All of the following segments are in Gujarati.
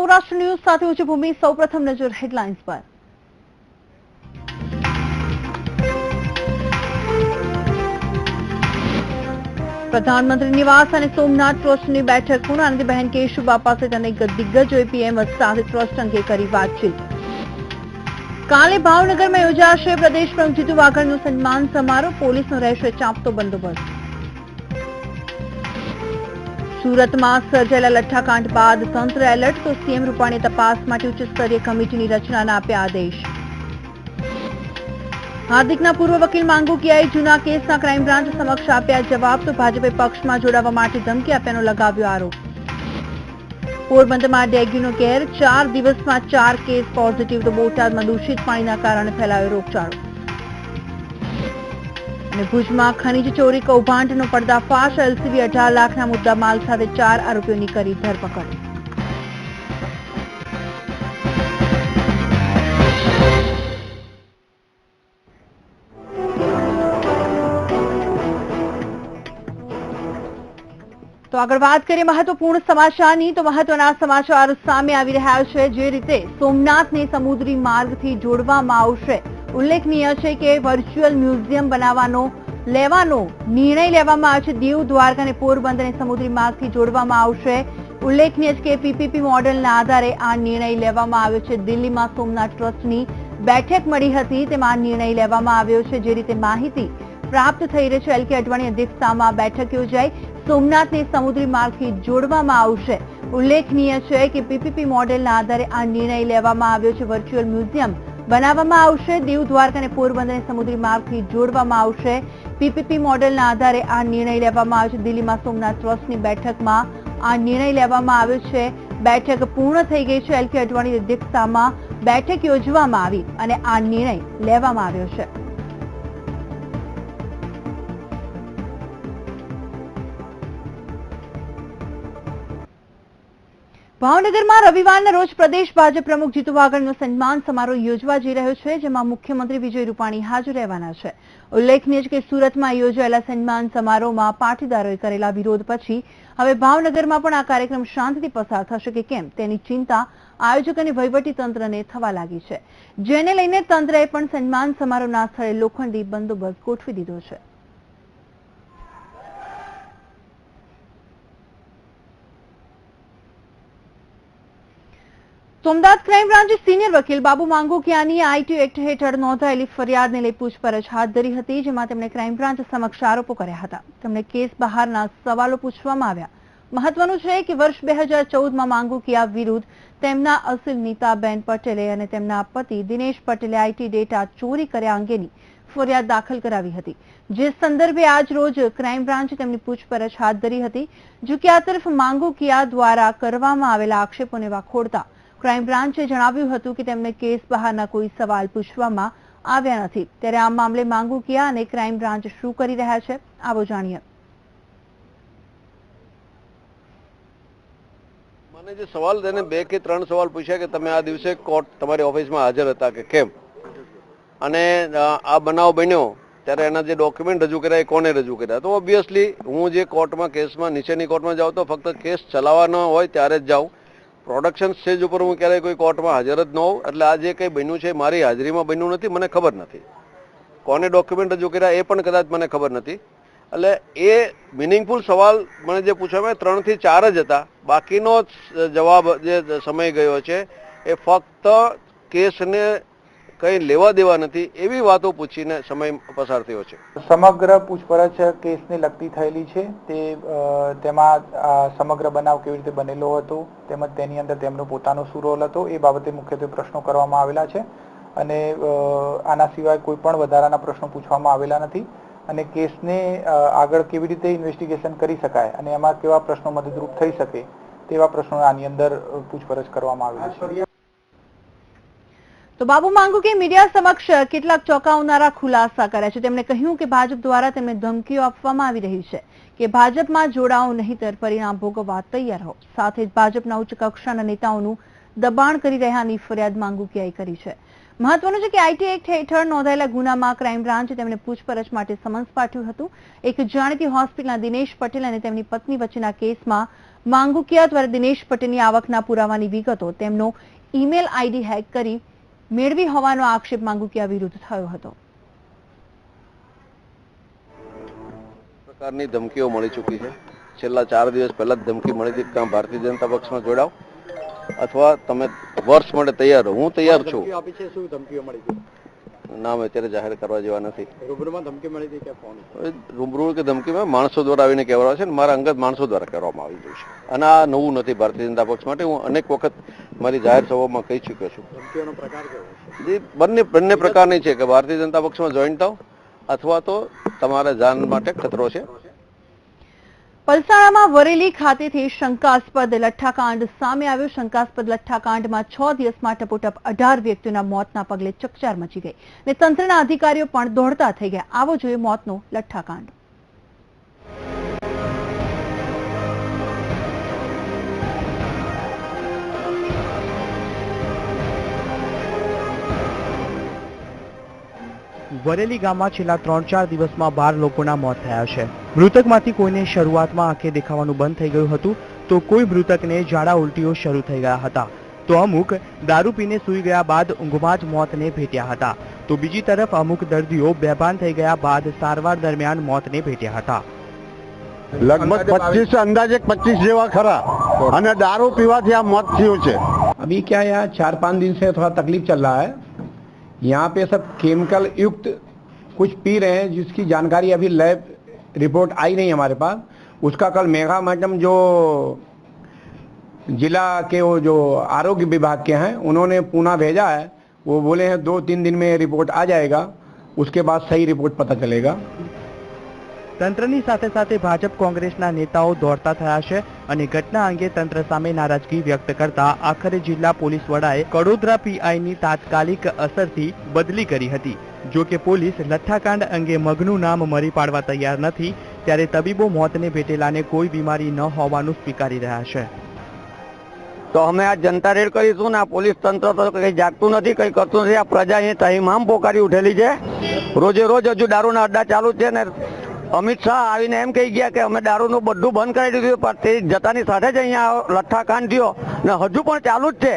સૌરાષ્ટ્ર ન્યૂઝ સાથે હું છું ભૂમિ। સૌપ્રથમ નજર હેડલાઇન્સ પર। પ્રધાનમંત્રી નિવાસ અને સોમનાથ ટ્રસ્ટની બેઠક પૂર્ણ। આનંદીબહેન કેશુબાપા સહિત અનેક દિગ્ગજોએ પીએમ સાથે ટ્રસ્ટ અંગે કરી વાતચીત। કાલે ભાવનગરમાં યોજાશે પ્રદેશ પ્રમુખ જીતુ વાઘાણીનો સન્માન સમારોહ। પોલીસનો રહેશે ચાંપતો બંદોબસ્ત। સુરતમાં સર્જાયેલા લઠ્ઠાકાંડ બાદ તંત્ર એલર્ટ, તો સીએમ રૂપાણીએ તપાસ માટે ઉચ્ચ સ્તરીય કમિટીની રચનાના આપ્યા આદેશ। હાર્દિકના પૂર્વ વકીલ માંગુકિયાએ જૂના કેસના ક્રાઇમ બ્રાન્ચ સમક્ષ આપ્યા જવાબ, તો ભાજપે પક્ષમાં જોડાવા માટે ધમકી આપ્યાનો લગાવ્યો આરોપ। પોરબંદરમાં ડેન્ગ્યુનો કેર, 4 દિવસમાં 4 કેસ પોઝિટિવ, તો બોટાદમાં દૂષિત પાણીના કારણે ફેલાયો રોગચાળો। અને ભુજમાં ખનીજ ચોરી કૌભાંડનો પર્દાફાશ, એલસીબી 18 લાખના મુદ્દા માલ સાથે 4 આરોપીઓની કરી ધરપકડ। તો આગળ વાત કરીએ મહત્વપૂર્ણ સમાચારની। તો મહત્વના સમાચાર સામે આવી રહ્યા છે। જે રીતે સોમનાથને સમુદ્રી માર્ગથી જોડવામાં આવશે। ઉલ્લેખનીય છે કે વર્ચ્યુઅલ મ્યુઝિયમ લેવાનો નિર્ણય લેવામાં આવ્યો છે। દીવ, દ્વારકા અને પોરબંદરને સમુદ્રી માર્ગથી જોડવામાં આવશે। ઉલ્લેખનીય છે કે પીપીપી મોડેલના આધારે આ નિર્ણય લેવામાં આવ્યો છે। દિલ્હીમાં સોમનાથ ટ્રસ્ટની બેઠક મળી હતી, તેમાં નિર્ણય લેવામાં આવ્યો છે। જે રીતે માહિતી પ્રાપ્ત થઈ રહી છે, એલકે અડવાણીની અધ્યક્ષતામાં બેઠક યોજાઈ। સોમનાથને સમુદ્રી માર્ગથી જોડવામાં આવશે। ઉલ્લેખનીય છે કે પીપીપી મોડેલના આધારે આ નિર્ણય લેવામાં આવ્યો છે। વર્ચ્યુઅલ મ્યુઝિયમ બનાવવામાં આવશે। દીવ, દ્વારકા અને પોરબંદરને સમુદ્રી માર્ગથી જોડવામાં આવશે। પીપીપી મોડેલના આધારે આ નિર્ણય લેવામાં આવ્યો છે। દિલ્હીમાં સોમનાથ ટ્રસ્ટની બેઠકમાં આ નિર્ણય લેવામાં આવ્યો છે। બેઠક પૂર્ણ થઈ ગઈ છે। એલકે અડવાણીની અધ્યક્ષતામાં બેઠક યોજવામાં આવી અને આ નિર્ણય લેવામાં આવ્યો છે। ભાવનગરમાં રવિવારના રોજ પ્રદેશ ભાજપ પ્રમુખ જીતુ વાઘાણીનો સન્માન સમારોહ યોજવા જઈ રહ્યો છે, જેમાં મુખ્યમંત્રી વિજય રૂપાણી હાજર રહેવાના છે। ઉલ્લેખનીય છે કે સુરતમાં યોજાયેલા સન્માન સમારોહમાં પાટીદારોએ કરેલા વિરોધ પછી હવે ભાવનગરમાં પણ આ કાર્યક્રમ શાંતિથી પસાર થશે કે કેમ તેની ચિંતા આયોજક અને વહીવટી તંત્રને થવા લાગી છે, જેને લઈને તંત્રએ પણ સન્માન સમારોહના સ્થળે લોખંડી બંદોબસ્ત ગોઠવી દીધો છે। અમદાવાદ ક્રાઇમ બ્રાન્ચે સિનિયર વકીલ બાબુ માંગુકિયાની આઈટી એક્ટ હેઠળ નોંધાયેલી ફરિયાદને લઈ પૂછપરછ હાથ ધરી હતી, જેમાં તેમણે ક્રાઇમ બ્રાન્ચ સમક્ષ આરોપો કર્યા હતા। તેમને કેસ બહારના સવાલો પૂછવામાં આવ્યા। મહત્વનું છે કે વર્ષ 2014માં માંગુકિયા વિરુદ્ધ તેમના અસીલ નીતાબેન પટેલે અને તેમના પતિ દિનેશ પટેલે આઈટી ડેટા ચોરી કર્યા અંગેની ફરિયાદ દાખલ કરાવી હતી, જે સંદર્ભે આજ રોજ ક્રાઇમ બ્રાન્ચે તેમની પૂછપરછ હાથ ધરી હતી। જો કે આ તરફ માંગુકિયા દ્વારા કરવામાં આવેલા આક્ષેપોને વખોડતા ક્રાઇમ બ્રાન્ચે જણાવ્યું હતું કે તેમને કેસ બહારના કોઈ સવાલ પૂછવામાં આવ્યા નથી। ત્યારે આ મામલે માંગુકિયા અને ક્રાઇમ બ્રાન્ચ શું કરી રહ્યા છે, આવો જાણીએ। મને જે સવાલ તેને 2 કે 3 સવાલ પૂછ્યા કે તમે આ દિવસે કોર્ટ તમારી ઓફિસમાં હાજર હતા કે કેમ, અને આ બનાવ બન્યો ત્યારે એના જે ડોક્યુમેન્ટ રજૂ કર્યા એ કોને રજૂ કર્યા। તો ઓબ્વિયસલી હું જે કોર્ટમાં કેસમાં નીચેની કોર્ટમાં જાઉં તો ફક્ત કેસ ચલાવવાનો હોય ત્યારે જ જાઉં। પ્રોડક્શન સ્ટેજ ઉપર હું ક્યારેય કોઈ કોર્ટમાં હાજર જ ન હોઉં। એટલે આ જે કંઈ બન્યું છે મારી હાજરીમાં બન્યું નથી, મને ખબર નથી। કોને ડોક્યુમેન્ટ રજૂ કર્યા એ પણ કદાચ મને ખબર નથી। એટલે એ મિનિંગફુલ સવાલ મને જે પૂછવામાં 3 થી 4 જ હતા। બાકીનો જવાબ જે સમય ગયો છે એ ફક્ત કેસને કંઈ લેવા દેવા નથી એવી વાતો પૂછીને સમય પસાર થયો છે। સમગ્ર પૂછપરછ કેસને લગતી થયેલી છે। તેમાં સમગ્ર બનાવ કેવી રીતે બનેલો હતો તેમજ તેની અંદર તેમનો પોતાનો શું રોલ હતો એ બાબતે મુખ્યત્વે પ્રશ્નો કરવામાં આવેલા છે, અને આના સિવાય કોઈ પણ વધારાના પ્રશ્નો પૂછવામાં આવેલા નથી। અને કેસને આગળ કેવી રીતે ઇન્વેસ્ટિગેશન કરી શકાય અને એમાં કેવા પ્રશ્નો મદદરૂપ થઈ શકે તેવા પ્રશ્નો આની અંદર પૂછપરછ કરવામાં આવેલી છે। તો બાબુ માંગુકિયાએ મીડિયા સમક્ષ કેટલાક ચોંકાવનારા ખુલાસા કર્યા છે। તેમણે કહ્યું કે ભાજપ દ્વારા તેમને ધમકીઓ આપવામાં આવી રહી છે કે ભાજપમાં જોડાઓ નહીંતર પરિણામ ભોગવવા તૈયાર રહો। સાથે જ ભાજપના ઉચ્ચ કક્ષાના નેતાઓનું દબાણ કરી રહ્યાની ફરિયાદ માંગુકિયાએ કરી છે। મહત્વનું છે કે આઈટી એક્ટ હેઠળ નોંધાયેલા ગુનામાં ક્રાઇમ બ્રાન્ચે તેમને પૂછપરછ માટે સમન્સ પાઠવ્યું હતું। એક જાણીતી હોસ્પિટલના દિનેશ પટેલ અને તેમની પત્ની વચ્ચેના કેસમાં માંગુકિયા દ્વારા દિનેશ પટેલની આવકના પુરાવાની વિગતો તેમનો ઈમેલ આઈડી હેક કરી મેળવી હોવાનો આક્ષેપ માંગુકિયા વિરુદ્ધ થયો હતો. પ્રકારની ધમકીઓ મળી ચૂકી છે. છેલ્લા 4 દિવસ પહેલા જ ધમકી મળી હતી કે ભારતીય જનતા પક્ષમાં જોડાવ અથવા તમે વર્ષ માટે તૈયાર રહો. હું તૈયાર છું. શું ધમકીઓ મળી હતી? નામ અત્યારે જાહેર કરવા જેવા નથી. રૂબરૂમાં ધમકી મળી હતી કે ફોન? રૂબરૂ કે ધમકીમાં માણસો દ્વારા આવીને કહેવામાં આવે છે, મારા અંગત માણસો દ્વારા કરવામાં આવી રહ્યું છે. અને આ નવું નથી ભારતીય જનતા પક્ષ માટે. હું અનેક વખત મારી જાહેર સભામાં કહી ચૂક્યો છું. ધમકીઓનો પ્રકાર કેવો છે? જે બંને પ્રકારની છે કે ભારતીય જનતા પક્ષમાં જોઈન થાવ અથવા તો તમારા જાન માટે ખતરો છે. પલસાણામાં વરેલી ખાતેથી શંકાસ્પદ લઠ્ઠાકાંડ સામે આવ્યો. શંકાસ્પદ લઠ્ઠાકાંડમાં 6 દિવસમાં ટપોટપ 18 વ્યક્તિઓના મોતના પગલે ચકચાર મચી ગઈ અને તંત્રના અધિકારીઓ પણ દોડતા થઈ ગયા. આવો જોઈએ મોતનો લઠ્ઠાકાંડ. વરેલી ગામમાં છેલ્લા 3-4 દિવસમાં 12 લોકોના મોત થયા છે. મૃતકમાંથી કોઈને શરૂઆતમાં આંખે દેખાવાનું બંધ થઈ ગયું હતું, તો કોઈ મૃતકને ઝાડા ઉલટીઓ શરૂ થઈ ગયા હતા, તો અમુક દારૂ પીને સૂઈ ગયા બાદ ઊંઘમાં જ મોતને ભેટ્યા હતા, તો બીજી તરફ અમુક દર્દીઓ બેભાન થઈ ગયા બાદ સારવાર દરમિયાન મોતને ભેટ્યા હતા. लगभग 25 अंदाजे 25 જેવા ખરા અને દારૂ પીવાથી આ મોત થયું છે. अभी क्या यहाँ 4-5 दिन से थोड़ा तकलीफ चल रहा है. यहाँ पे सब केमिकल युक्त कुछ पी रहे हैं जिसकी जानकारी अभी लैब रिपोर्ट आई नहीं हमारे पास. उसका कल मेघा मैडम जो जिला के वो जो आरोग्य विभाग के हैं उन्होंने पूना भेजा है. वो बोले हैं 2-3 दिन में रिपोर्ट आ जाएगा, उसके बाद सही रिपोर्ट पता चलेगा. તંત્રની સાથે સાથે ભાજપ કોંગ્રેસના નેતાઓ દોડતા થયા છે અને ઘટના અંગે તંત્ર સામે નારાજગી વ્યક્ત કરતા આખરે જિલ્લા પોલીસ વડાએ કડોદરા પીઆઈની તાત્કાલિક અસરથી બદલી કરી હતી. જો કે પોલીસ લઠ્ઠાકાંડ અંગે મગનું નામ મરી પાડવા તૈયાર નથી, ત્યારે તબીબો મોતને ભેટેલાને કોઈ બીમારી ન હોવાનું સ્વીકારી રહ્યા છે. તો અમે આ જનતા રેડ કરીશું ને આ પોલીસ તંત્ર તો કઈ જાગતું નથી, કઈ કરતું નથી. આ પ્રજા અહીં તહીમામ પોકારી ઉઠેલી છે. રોજે રોજ હજુ દારૂના અડ્ડા ચાલુ છે ને અમિત શાહ આવીને એમ કહી ગયા કે અમે દારૂનું બધું બંધ કરી દીધું, પણ તે જતાની સાથે જ અહીંયા લઠ્ઠાકાંડ થયો ને હજુ પણ ચાલુ જ છે.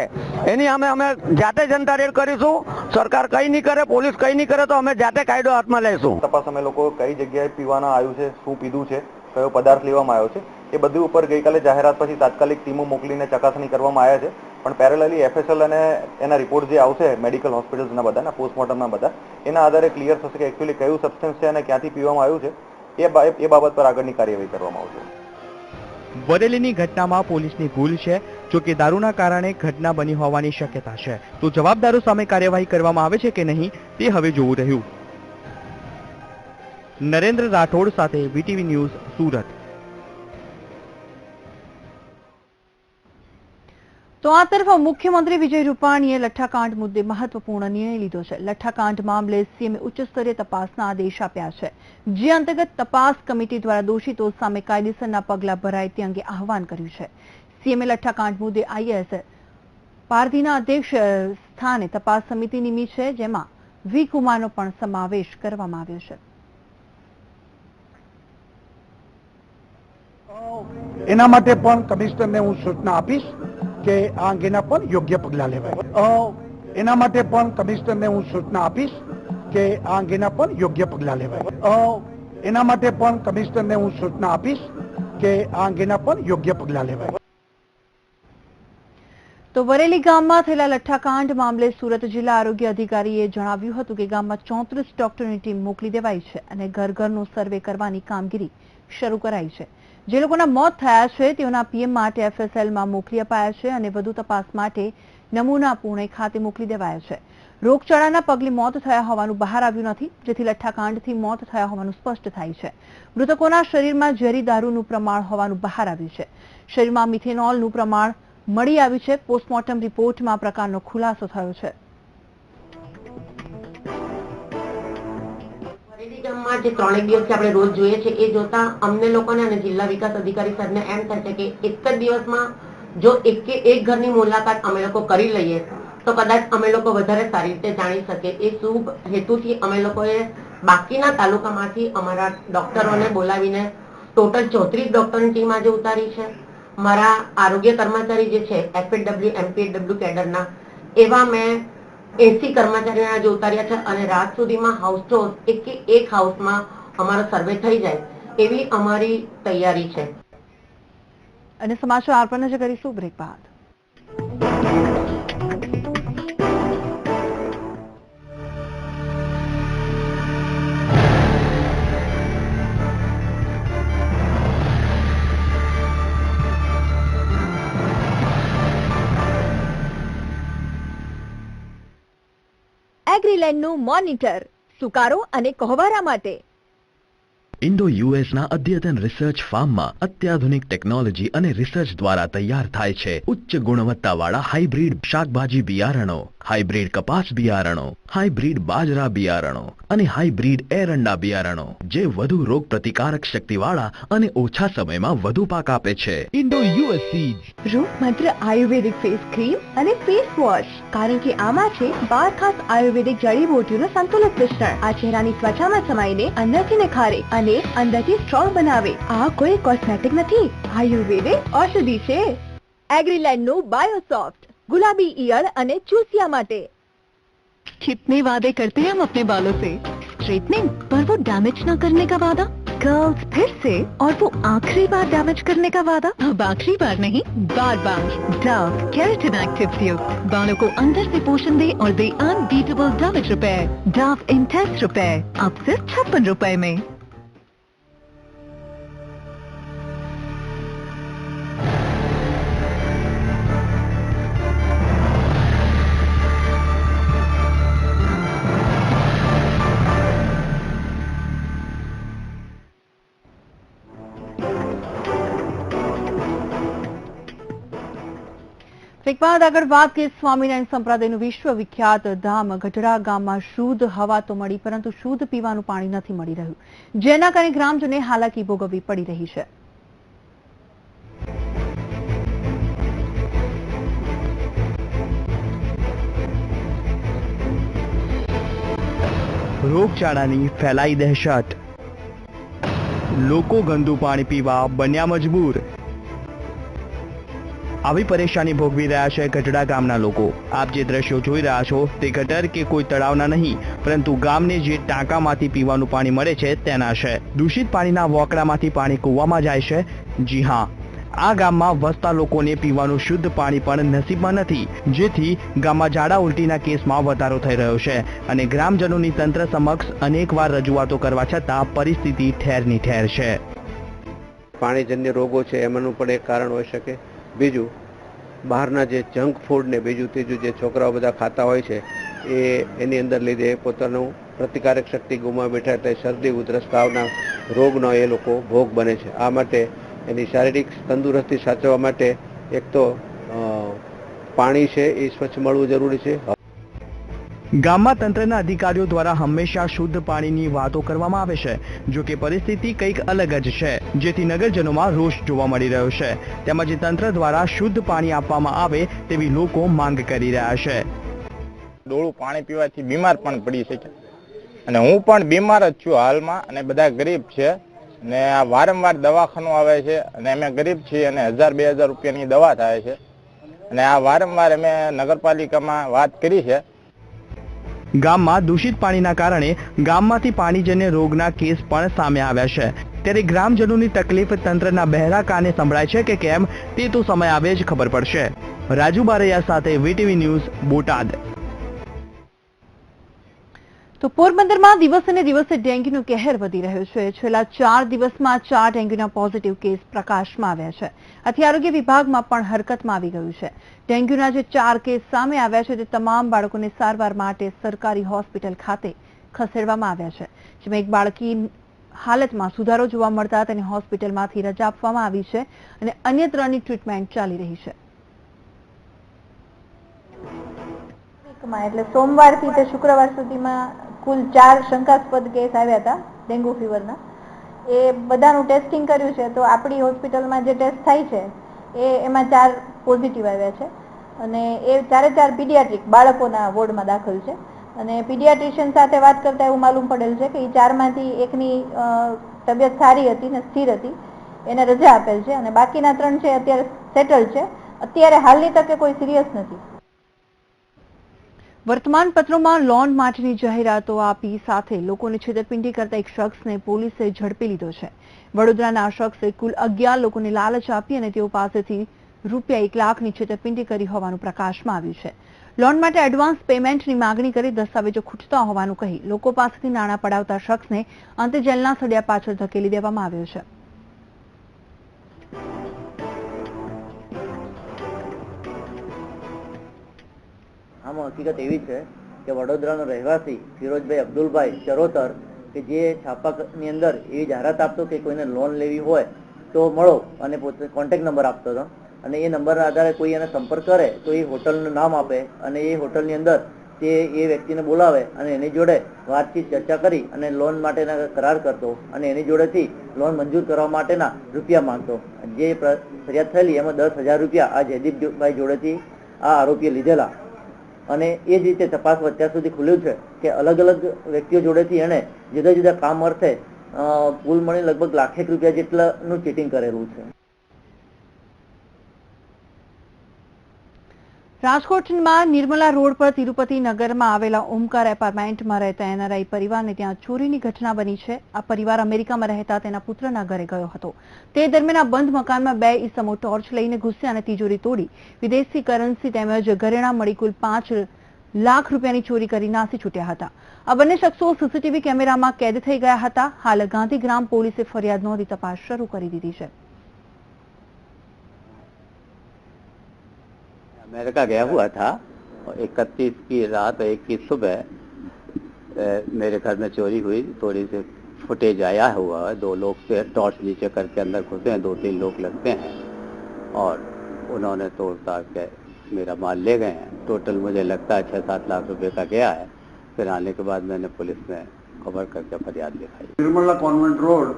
એની અમે જાતે જનતા રેડ કરીશું. સરકાર કઈ નહીં કરે, પોલીસ કઈ નહીં કરે તો અમે જાતે કાયદો હાથમાં લઈશું. તપાસ અમે લોકો કઈ જગ્યાએ પીવાના આવ્યું છે, શું પીધું છે, કયો પદાર્થ લેવામાં આવ્યો છે, એ બધું ઉપર ગઈકાલે જાહેરાત પછી તાત્કાલિક ટીમો મોકલીને ચકાસણી કરવામાં આવ્યા છે. પણ પેરેલલી એફએસએલ અને એના રિપોર્ટ જે આવશે મેડિકલ હોસ્પિટલ્સના બધાના પોસ્ટમોર્ટમના બધા, એના આધારે ક્લિયર થશે કે એકચ્યુઅલી કયું સબસ્ટન્સ છે અને ક્યાંથી પીવામાં આવ્યું છે. એ બાબત પર આગળની કાર્યવાહી કરવામાં આવશે. વરેલીની ઘટનામાં પોલીસની ભૂલ છે. જો કે દારૂના કારણે ઘટના બની હોવાની શક્યતા છે, તો જવાબદારો સામે કાર્યવાહી કરવામાં આવે છે કે નહીં તે હવે જોવું રહ્યું. નરેન્દ્ર રાઠોડ સાથે વીટીવી ન્યૂઝ, સુરત. તો આ તરફ મુખ્યમંત્રી વિજય રૂપાણીએ લઠ્ઠાકાંડ મુદ્દે મહત્વપૂર્ણ નિર્ણય લીધો છે. લઠ્ઠાકાંડ મામલે સીએમએ ઉચ્ચ સ્તરીય તપાસના આદેશ આપ્યા છે, જે અંતર્ગત તપાસ કમિટી દ્વારા દોષિતો સામે કાયદેસરના પગલાં ભરાય તે અંગે આહવાન કર્યું છે. સીએમએ લઠ્ઠાકાંડ મુદ્દે આઈએએસ પારધીના અધ્યક્ષ સ્થાને તપાસ સમિતિ નિમી છે, જેમાં વી કુમારનો પણ સમાવેશ કરવામાં આવ્યો છે. એના માટે પણ કમિશનરને હું સૂચના આપીશ કે આ અંગેના પણ યોગ્ય પગલાં લેવાય. એના માટે પણ કમિશનરને હું સૂચના આપીશ કે આ અંગેના પણ યોગ્ય પગલાં લેવાય. એના માટે પણ કમિશનરને હું સૂચના આપીશ કે આ અંગેના પણ યોગ્ય પગલાં લેવાય. તો વરેલી ગામમાં થયેલા લઠ્ઠાકાંડ મામલે સુરત જિલ્લા આરોગ્ય અધિકારીએ જણાવ્યું હતું કે ગામમાં 34 ડોક્ટરની ટીમ મોકલી દેવાઈ છે અને ઘર ઘરનું સર્વે કરવાની કામગીરી શરૂ કરાઈ છે. જે લોકોના મોત થયા છે તેઓના પીએમ માટે એફએસએલમાં મોકલી અપાયા છે અને વધુ તપાસ માટે નમૂના પુણે ખાતે મોકલી દેવાયા છે. રોગચાળાના પગલે મોત થયા હોવાનું બહાર આવ્યું નથી, જેથી લઠ્ઠાકાંડથી મોત થયા હોવાનું સ્પષ્ટ થાય છે. મૃતકોના શરીરમાં ઝેરી દારૂનું પ્રમાણ હોવાનું બહાર આવ્યું છે. શરીરમાં મિથેનોલનું પ્રમાણ મળી આવ્યું છે. પોસ્ટમોર્ટમ રિપોર્ટમાં આ પ્રકારનો ખુલાસો થયો છે. ગામમાં જે 3 દિવસથી આપણે રોજ જોઈએ છે એ જોતા અમને લોકોને અને જિલ્લા વિકાસ અધિકારી સાહેબને એમ થાય છે કે એક જ દિવસમાં જો એક ઘરની મુલાકાત અમે લોકો કરી લઈએ તો કદાચ અમે લોકો વધારે સારી રીતે જાણી શકીએ. એ શુભ હેતુથી અમે લોકોએ બાકીના તાલુકામાંથી અમારા ડોક્ટરોને બોલાવીને ટોટલ 34 ડોક્ટરની ટીમ આજે ઉતારી છે મારા આરોગ્ય કર્મચારી જે છે એફએડબ્લ્યુ એમપીએડબ્લ્યુ કેડરના એવા મેં 80 કર્મચારીઓના જે ઉતાર્યા છે અને રાત સુધીમાં હાઉસ ટુ હાઉસ એક હાઉસમાં અમારો સર્વે થઈ જાય એવી અમારી તૈયારી છે. અને સમાચાર પર નજર કરીશું બ્રેક બાદ. એગ્રીલેન્ડનું મોનિટર સુકારો અને કોહવારા માટે. ઇન્ડો યુએસના અદ્યતન રિસર્ચ ફાર્મમાં અત્યાધુનિક ટેકનોલોજી અને રિસર્ચ દ્વારા તૈયાર થાય છે ઉચ્ચ ગુણવત્તાવાળા હાઇબ્રિડ શાકભાજી બિયારણો, હાઇબ્રિડ કપાસ બિયારણો, હાઇબ્રિડ બાજરા બિયારણો અને હાઇબ્રિડ એરંડા બિયારણો જે વધુ રોગ પ્રતિકારક શક્તિવાળા અને ઓછા સમયમાં વધુ પાક આપે છે. Indo US seeds. Roopmantra ayurvedic face cream અને ફેસ વોશ, કારણ કે આમાં છે 12 ખાસ આયુર્વેદિક જડીબુટ્ટીઓનું સંતુલિત મિશ્રણ. આ ચહેરાની ત્વચામાં સમાઈને અંદરથી નિખારે અને અંદરથી સ્ટ્રોંગ બનાવે. આ કોઈ કોસ્મેટિક નથી, આયુર્વેદિક ઔષધિ છે. એગ્રીલેન્ડનું બાયોસોફ્ટ गुलाबी ईयर અને चूसिया माटे. कितने वादे करते हैं हम अपने बालों से, स्ट्रेटनिंग पर वो डैमेज ना करने का वादा. कर्ल्स फिर से और वो आखिरी बार डैमेज करने का वादा. अब आखिरी बार नहीं, बार बार. डव केराटिन एक्टिव युक्त बालों को अंदर से पोषण दे और दे unbeatable damage repair. Dove intense repair अब सिर्फ 56 रुपए में. એક બાદ આગળ વાત કરીએ સ્વામિનારાયણ સંપ્રદાયનું વિશ્વવિખ્યાત ધામ ગઢડા ગામમાં શુદ્ધ હવા તો મળી, પરંતુ શુદ્ધ પીવાનું પાણી નથી મળી રહ્યું, જેના કારણે ગ્રામજનોને હાલાકી ભોગવવી પડી રહી છે. રોગચાળાની ફેલાઈ દહેશત, લોકો ગંદુ પાણી પીવા બન્યા મજબૂર. આવી પરેશાની ભોગવી રહ્યા છે ગઢડા ગામના લોકો. આપ જે દ્રશ્યો જોઈ રહ્યા છો તે ગટર કે કોઈ તળાવના નહીં, પરંતુ ગામને જે ટાંકામાંથી પીવાનું પાણી મળે છે તેના છે. દૂષિત પાણીના વોકડામાંથી પાણી કૂવામાં જાય છે. જી હા, આ ગામમાં વસતા લોકોને પીવાનું શુદ્ધ પાણી પણ નસીબમાં નથી, જેથી ગામમાં ઝાડા ઉલટીના કેસમાં વધારો થઈ રહ્યો છે અને ગ્રામજનોની તંત્ર સમક્ષ અનેકવાર રજૂઆતો કરવા છતાં પરિસ્થિતિ ઠેરની ઠેર છે. પાણીજન્ય રોગો છે એમાંનું પણ એક કારણ હોઈ શકે. બીજું, બહારના જે જંક ફૂડ ને બીજું ત્રીજું જે છોકરાઓ બધા ખાતા હોય છે એની અંદર લીધે પોતાનું પ્રતિકારક શક્તિ ગુમાવી બેઠા, એટલે શરદી ઉધરસ તાવના રોગનો એ લોકો ભોગ બને છે. આ માટે એની શારીરિક તંદુરસ્તી સાચવવા માટે એક તો પાણી છે એ સ્વચ્છ મળવું જરૂરી છે. ગામમાં તંત્રના અધિકારીઓ દ્વારા હંમેશા શુદ્ધ પાણીની વાતો કરવામાં આવે છે, જો કે પરિસ્થિતિ કંઈક અલગ જ છે, જેથી નગરજનોમાં રોષ જોવા મળી રહ્યો છે. તેમજ તંત્ર દ્વારા શુદ્ધ પાણી આપવામાં આવે તેવી લોકો માંગ કરી રહ્યા છે. ડોળું પાણી પીવાથી બીમાર પણ પડી શકે અને હું પણ બીમાર જ છું હાલમાં, અને બધા ગરીબ છે અને આ વારંવાર દવાખાનું આવે છે અને અમે ગરીબ છીએ અને 1000-2000 રૂપિયાની દવા થાય છે અને આ વારંવાર અમે નગરપાલિકામાં વાત કરી છે. ગામમાં દૂષિત પાણીના કારણે ગામમાંથી પાણીજન્ય રોગના કેસ પણ સામે આવ્યા છે. ત્યારે ગ્રામજનોની તકલીફ તંત્રના બહેરા કાને સંભળાય છે કે કેમ તે તો સમય આવે જ ખબર પડશે. રાજુ બારૈયા સાથે વીટીવી ન્યૂઝ, બોટાદ. તો પોરબંદરમાં દિવસે ને દિવસે ડેન્ગ્યુનો કહેર વધી રહ્યો છે. છેલ્લા 4 દિવસમાં 4 ડેન્ગ્યુના પોઝિટિવ કેસ પ્રકાશમાં આવ્યા છે. આથી આરોગ્ય વિભાગમાં પણ હરકતમાં આવી ગયું છે. ડેન્ગ્યુના જે 4 કેસ સામે આવ્યા છે તે તમામ બાળકોને સારવાર માટે સરકારી હોસ્પિટલ ખાતે ખસેડવામાં આવ્યા છે, જેમાં એક બાળકી હાલતમાં સુધારો જોવા મળતા તેને હોસ્પિટલમાંથી રજા આપવામાં આવી છે અને અન્ય 3ની ટ્રીટમેન્ટ ચાલી રહી છે. એટલે સોમવારથી તે શુક્રવાર સુધીમાં કુલ 4 શંકાસ્પદ કેસ આવ્યા હતા ડેન્ગ્યુ ફીવરના. એ બધાનું ટેસ્ટિંગ કર્યું છે તો આપણી હોસ્પિટલમાં જે ટેસ્ટ થાય છે એમાં 4 પોઝિટિવ આવ્યા છે અને એ 4 પીડિયાટ્રિક બાળકોના વોર્ડમાં દાખલ છે. અને પીડિયાટ્રિશિયન સાથે વાત કરતા એવું માલુમ પડેલ છે કે એ 4માંથી એકની તબિયત સારી હતી ને સ્થિર હતી, એને રજા આપેલ છે અને બાકીના 3 છે અત્યારે સેટલ છે. અત્યારે હાલની તકે કોઈ સિરિયસ નથી. વર્તમાનપત્રોમાં લોન માટેની જાહેરાતો આપી સાથે લોકોને છેતરપિંડી કરતા એક શખ્સને પોલીસે ઝડપી લીધો છે. વડોદરાના શખ્સે કુલ 11 લોકોને લાલચ આપી અને તેઓ પાસેથી રૂપિયા 1 લાખની છેતરપિંડી કરી હોવાનું પ્રકાશમાં આવ્યું છે. લોન માટે એડવાન્સ પેમેન્ટની માંગણી કરી દસ્તાવેજો ખૂટતા હોવાનું કહી લોકો પાસેથી નાણાં પડાવતા શખ્સને અંતે જેલના સળિયા પાછળ ધકેલી દેવામાં આવ્યો છે. આમાં હકીકત એવી છે કે વડોદરાનો રહેવાસી ફિરોજભાઈ અબ્દુલભાઈ ચરોતર કે જે છાપાની અંદર એવી જાહેરાત આપતો કે કોઈને લોન લેવી હોય તો મળો અને પોતે કોન્ટેક્ટ નંબર આપતો હતો અને એ નંબરના આધારે કોઈ એને સંપર્ક કરે તો એ હોટલનું નામ આપે અને એ હોટલની અંદર તે એ વ્યક્તિને બોલાવે અને એની જોડે વાતચીત ચર્ચા કરી અને લોન માટેના કરાર કરતો અને એની જોડેથી લોન મંજૂર કરવા માટેના રૂપિયા માંગતો. જે ફરિયાદ થયેલી એમાં 10,000 રૂપિયા આ જયદીપભાઈ જોડેથી આ આરોપીએ લીધેલા અને એ જ રીતે તપાસ અત્યાર સુધી ખુલ્યું છે કે અલગ અલગ વ્યક્તિઓ જોડેથી એને જુદા જુદા કામ અર્થે કુલ મળી લગભગ લાખેક રૂપિયા જેટલાનું ચીટિંગ કરેલું છે. રાજકોટમાં નિર્મલા રોડ પર તિરુપતિ નગરમાં આવેલા ઓમકાર એપાર્ટમેન્ટમાં રહેતા એનઆરઆઈ પરિવારને ત્યાં ચોરીની ઘટના બની છે. આ પરિવાર અમેરિકામાં રહેતા તેના પુત્રના ઘરે ગયો હતો. તે દરમિયાન આ બંધ મકાનમાં 2 ઈસમો ટોર્ચ લઈને ઘૂસ્યા અને તિજોરી તોડી વિદેશી કરન્સી તેમજ ઘરેણાં મળી કુલ 5 લાખ રૂપિયાની ચોરી કરી નાસી છૂટ્યા હતા. આ બંને શખ્સો સીસીટીવી કેમેરામાં કેદ થઈ ગયા હતા. હાલ ગાંધીગ્રામ પોલીસે ફરિયાદ નોંધી તપાસ શરૂ કરી દીધી છે. अमेरिका गया हुआ था और 31 की रात 1 की सुबह मेरे घर में चोरी हुई. थोड़ी सी फुटेज आया हुआ है. 2 लोग से टॉर्च नीचे करके अंदर घुसे हैं. 2-3 लोग लगते हैं और उन्होंने तोड़ताड़ के मेरा माल ले गए हैं. टोटल मुझे लगता है 6-7 लाख रुपए का गया है. फिर आने के बाद मैंने पुलिस में खबर करके फरियाद लिखाई. निर्मला कॉन्वेंट रोड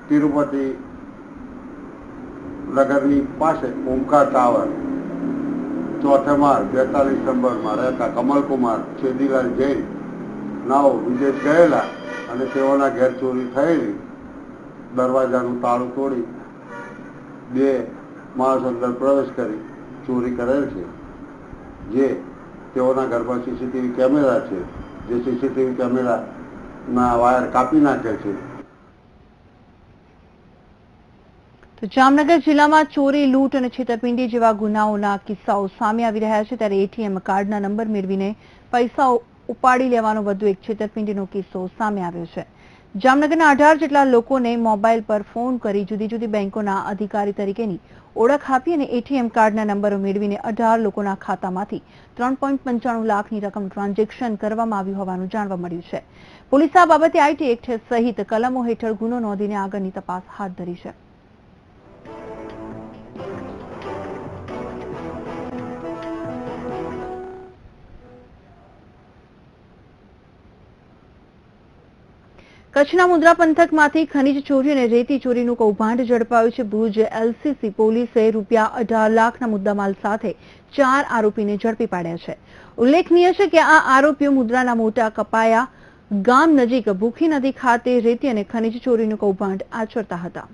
तिरुपति नगरनी પાસે ઓમકાર ટાવર ચોથે માળ 42 નંબરમાં રહેતા કમલકુમાર છેદીલાલ જૈન નાઓ વિદેશ ગયેલા અને તેઓના ઘેર ચોરી થયેલી. દરવાજાનું તાળું તોડી 2 માણસો અંદર પ્રવેશ કરી ચોરી કરેલ છે. જે તેઓના ઘરમાં સીસીટીવી કેમેરા છે. જે સીસીટીવી કેમેરાના વાયર કાપી નાખેલ છે. જામનગર જિલ્લામાં ચોરી, લૂંટ અને છેતરપિંડી જેવા ગુનાઓના કિસ્સાઓ સામે આવી રહ્યા છે. ત્યારે એટીએમ કાર્ડના નંબર મેળવીને પૈસા ઉપાડી લેવાનો વધુ એક છેતરપિંડીનો કિસ્સો સામે આવ્યો છે. જામનગરના 18 જેટલા લોકોને મોબાઈલ પર ફોન કરી જુદી જુદી બેંકોના અધિકારી તરીકેની ઓળખ આપી અને એટીએમ કાર્ડના નંબરો મેળવીને 18 લોકોના ખાતામાંથી 3.95 લાખની રકમ ટ્રાન્ઝેક્શન કરવામાં આવ્યું હોવાનું જાણવા મળ્યું છે. પોલીસે આ બાબતે આઈટી એક્ટ સહિત કલમો હેઠળ ગુનો નોંધીને આગળની તપાસ હાથ ધરી છે. કચ્છના મુન્દ્રા પંથકમાંથી ખનીજ ચોરી અને રેતી ચોરીનું કૌભાંડ ઝડપાયું છે. ભુજ એલસીસી પોલીસે રૂપિયા 18 લાખના મુદ્દામાલ સાથે 4 આરોપીને ઝડપી પાડ્યા છે. ઉલ્લેખનીય છે કે આ આરોપીઓ મુન્દ્રાના મોટા કપાયા ગામ નજીક ભૂખી નદી ખાતે રેતી અને ખનીજ ચોરીનું કૌભાંડ આચરતા હતા.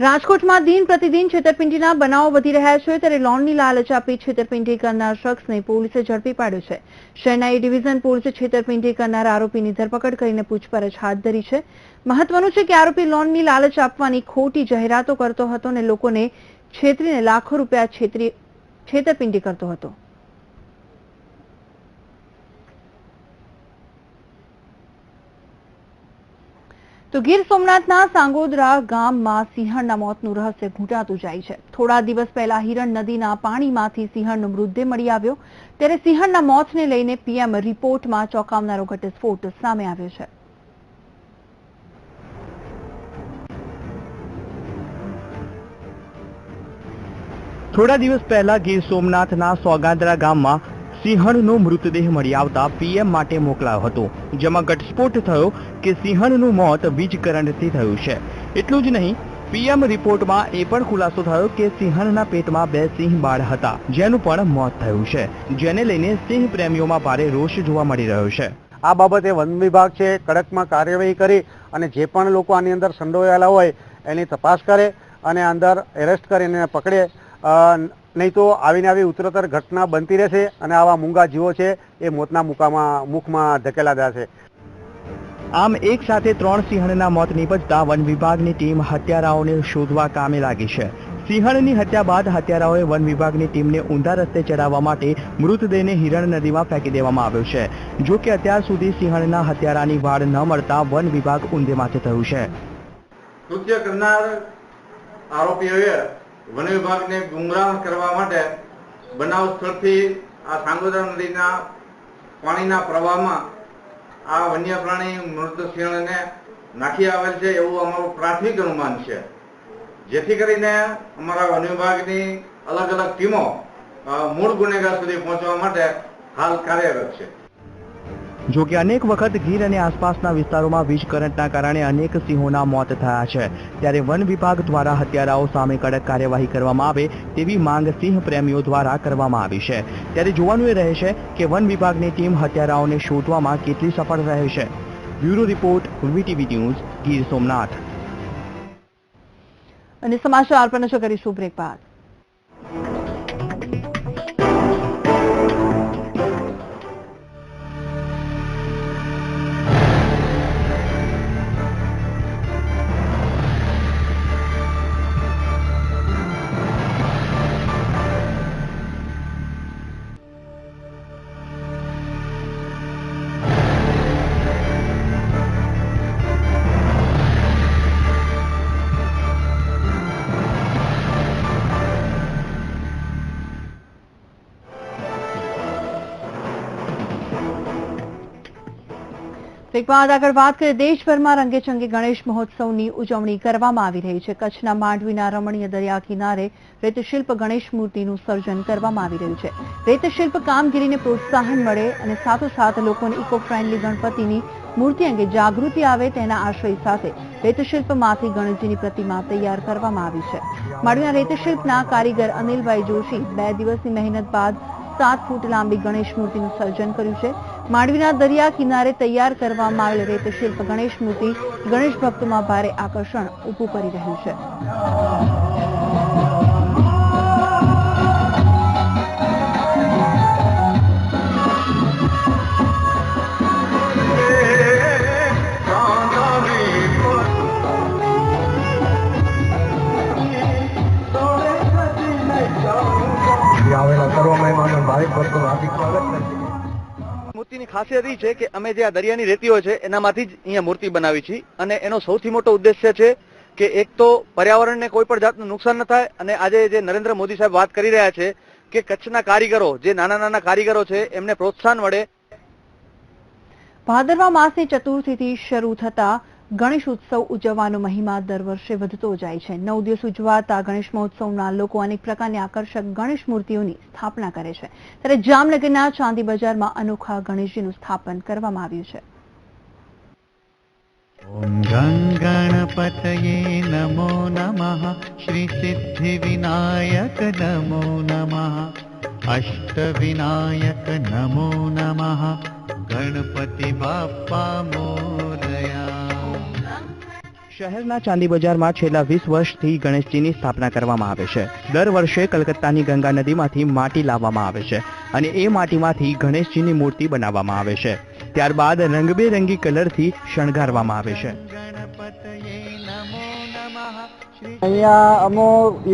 રાજકોટમાં દિન પ્રતિદિન છેતરપિંડીના બનાવો વધી રહ્યા છે. ત્યારે લોનની લાલચ આપી છેતરપિંડી કરનાર શખ્સને પોલીસે ઝડપી પાડ્યો છે. શહેરના એ ડિવિઝન પોલીસે છેતરપિંડી કરનાર આરોપીની ધરપકડ કરીને પૂછપરછ હાથ ધરી છે. મહત્વનું છે કે આરોપી લોનની લાલચ આપવાની ખોટી જાહેરાતો કરતો હતો અને લોકોને છેતરીને લાખો રૂપિયા છેતરપિંડી કરતો હતો. તો ગીર સોમનાથના સાંગોદરા ગામમાં સિંહણના મોતનું રહસ્ય ઘૂંટાતું જાય છે. થોડા દિવસ પહેલા હિરણ નદીના પાણીમાંથી સિંહણનો મૃતદેહ મળી આવ્યો. ત્યારે સિંહણના મોતને લઈને પીએમ રિપોર્ટમાં ચોંકાવનારો ઘટસ્ફોટ સામે આવ્યો છે. થોડા દિવસ પહેલા ગીર સોમનાથના સોગાદરા ગામમાં સિંહણનો મૃતદેહ મળી આવતા પીએમ માટે મોકલાયો હતો. જેમાં ઘટસ્ફોટ થયો કે સિંહણનું મોત વીજ કરંટથી થયું છે. એટલું જ નહીં, પીએમ રિપોર્ટમાં એ પણ ખુલાસો થયો કે સિંહણના પેટમાં 2 સિંહ બાળ હતા જેનું પણ મોત થયું છે. જેને લઈને સિંહ પ્રેમીઓમાં ભારે રોષ જોવા મળી રહ્યો છે. આ બાબતે વન વિભાગ છે કડકમાં કાર્યવાહી કરી અને જે પણ લોકો આની અંદર સંડોવાયેલા હોય એની તપાસ કરે અને અંદર એરેસ્ટ કરીને પકડે, નહીં તો આવીને આવી ઉત્તરોત્તર ઘટના બનતી રહેશે અને આવા મૂંગા જીવો છે એ મોતના મુખમાં ધકેલા જશે. આમ એક સાથે 3 સિંહણના મોત નીપજતા વન વિભાગની ટીમ હત્યારાઓને શોધવા કામે લાગી છે. સિંહણની હત્યા બાદ હત્યારાઓએ વન વિભાગની ટીમને ઊંધા રસ્તે ચડાવવા માટે મૃતદેહને હિરણ નદીમાં ફેંકી દેવામાં આવ્યો છે. જો કે અત્યાર સુધી સિંહણના હત્યારાની વાડ ન મળતા વન વિભાગ ઊંધે માથે થયું છે. કૃત્ય કરનાર આરોપીઓએ વન વિભાગને ગુમરાહ કરવા માટે બનાવ સ્થળથી આ સાંગોદરા નદીના પાણીના પ્રવાહમાં આ વન્ય પ્રાણી મૃત સિંહણને નાખી આવેલ છે એવું અમારું પ્રાથમિક અનુમાન છે, જેથી કરીને અમારા વન વિભાગની અલગ અલગ ટીમો મૂળ ગુનેગાર સુધી પહોંચવા માટે હાલ કાર્યરત છે. જો કે અનેક વખત ગીર અને આસપાસના વિસ્તારોમાં વીજ કરંટના કારણે અનેક સિંહોના મોત થયા છે. ત્યારે વન વિભાગ દ્વારા હત્યારાઓ સામે કડક કાર્યવાહી કરવામાં આવે તેવી માંગ સિંહ પ્રેમીઓ દ્વારા કરવામાં આવી છે. ત્યારે જોવાનું એ રહે છે કે વન વિભાગની ટીમ હત્યારાઓને શોધવામાં કેટલી સફળ રહે છે. Bureau report, VTV news, Gir Somnath. અને સમાચાર પર નજર કરીશું બ્રેક બાદ. બ્રેક બાદ આગળ વાત કરીએ. દેશભરમાં રંગેચંગે ગણેશ મહોત્સવની ઉજવણી કરવામાં આવી રહી છે. કચ્છના માંડવીના રમણીય દરિયા કિનારે રેતશિલ્પ ગણેશ મૂર્તિનું સર્જન કરવામાં આવી રહ્યું છે. રેતશિલ્પ કામગીરીને પ્રોત્સાહન મળે અને સાથોસાથ લોકોને ઇકો ફ્રેન્ડલી ગણપતિની મૂર્તિ અંગે જાગૃતિ આવે તેના આશય સાથે રેતશિલ્પમાંથી ગણેશજીની પ્રતિમા તૈયાર કરવામાં આવી છે. માંડવીના રેતશિલ્પના કારીગર અનિલભાઈ જોશી 2 દિવસની મહેનત બાદ 7 ફૂટ લાંબી ગણેશ મૂર્તિનું સર્જન કર્યું છે. માંડવીના દરિયા કિનારે તૈયાર કરવામાં આવેલ રેતશિલ્પ ગણેશ મૂર્તિ ગણેશ ભક્તોમાં ભારે આકર્ષણ ઊભું કરી રહ્યું છે. આવેલા સર્વ મહેમાનો ભાવિક ભક્તો હાર્દિક સ્વાગત છે. મૂર્તિની ખાસિયત એ છે કે અમે જે આ દરિયાની રેતીઓ છે એનામાંથી જ અહીંયા મૂર્તિ બનાવી છે અને એનો સૌથી મોટો ઉદ્દેશ્ય છે કે એક તો પર્યાવરણને કોઈ પણ જાતનું નુકસાન ન થાય અને આજે જે નરેન્દ્ર મોદી સાહેબ વાત કરી રહ્યા છે કે કચ્છના કારીગરો જે નાના કારીગરો છે એમને પ્રોત્સાહન મળે. ભાદરવા માસની ચતુર્થીથી શરૂ થતા ગણેશ ઉત્સવ ઉજવવાનો મહિમા દર વર્ષે વધતો જાય છે. 9 દિવસ ઉજવાતા ગણેશ મહોત્સવના લોકો અનેક પ્રકારની આકર્ષક ગણેશ મૂર્તિઓની સ્થાપના કરે છે. ત્યારે જામનગરના ચાંદી બજારમાં અનોખા ગણેશજીનું સ્થાપન કરવામાં આવ્યું છે. ઓમ ગણપતયે નમો નમઃ, શ્રી સિદ્ધિ વિનાયક નમો નમઃ, અષ્ટ વિનાયક નમો નમઃ, ગણપતિ બાપ્પા મોરયા. શહેરના ચાંદી બજારમાં છેલ્લા 20 વર્ષથી ગણેશજીની સ્થાપના કરવામાં આવે છે. દર વર્ષે કલકત્તાની ગંગા નદીમાંથી માટી લાવવામાં આવે છે અને એ માટીમાંથી ગણેશજીની મૂર્તિ બનાવવામાં આવે છે. ત્યારબાદ રંગબેરંગી કલરથી શણગારવામાં આવે છે. અહીંયા અમે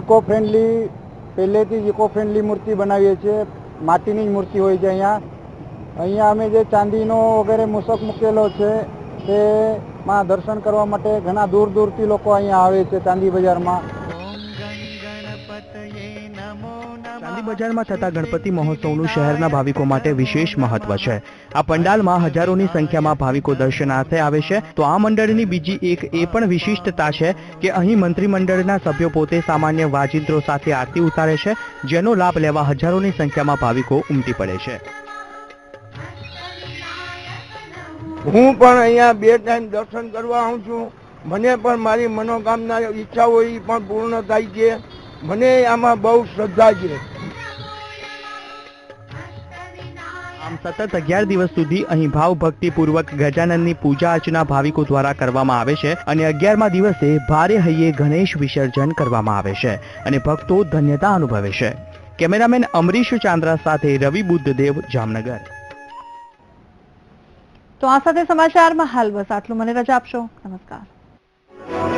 ઇકો ફ્રેન્ડલી પહેલેથી જ ઇકો ફ્રેન્ડલી મૂર્તિ બનાવીએ છીએ. માટીની જ મૂર્તિ હોય છે. અહીંયા અમે જે ચાંદીનો વગેરે મૂષક મૂકેલો છે તેમાં દર્શન કરવા માટે ઘણા દૂર દૂરથી લોકો અહીંયા આવે છે. ચાંદી બજારમાં ચાંદી બજારમાં થતા ગણપતિ મહોત્સવનું શહેરના ભાવિકો માટે વિશેષ મહત્વ છે. આ પંડાલમાં હજારોની સંખ્યામાં ભાવિકો દર્શનાર્થે આવે છે. તો આ મંડળની બીજી એક એ પણ વિશિષ્ટતા છે કે અહીં મંત્રીમંડળના સભ્યો પોતે સામાન્ય વાજિંત્રો સાથે આરતી ઉતારે છે, જેનો લાભ લેવા હજારોની સંખ્યામાં ભાવિકો ઉમટી પડે છે. હું પણ અહીંયા 2 ટાઈમ દર્શન કરવા આવું છું. મને પણ મારી મનોકામના ઈચ્છા હોય એ પણ પૂર્ણ થાય છે. મને આમાં બહુ શ્રદ્ધા છે. આમ સતત 11 દિવસ સુધી અહીં ભાવભક્તિપૂર્વક ગજાનનની પૂજા અર્ચના ભાવિકો દ્વારા કરવામાં આવે છે અને 11મા દિવસે ભારે હૈયે ગણેશ વિસર્જન કરવામાં આવે છે અને ભક્તો ધન્યતા અનુભવે છે. કેમેરામેન અમરીશ ચાંદ્રા સાથે રવિ બુદ્ધદેવ, જામનગર. તો આ સાથે સમાચારમાં હાલ બસ આટલું. મને રજા આપશો. નમસ્કાર.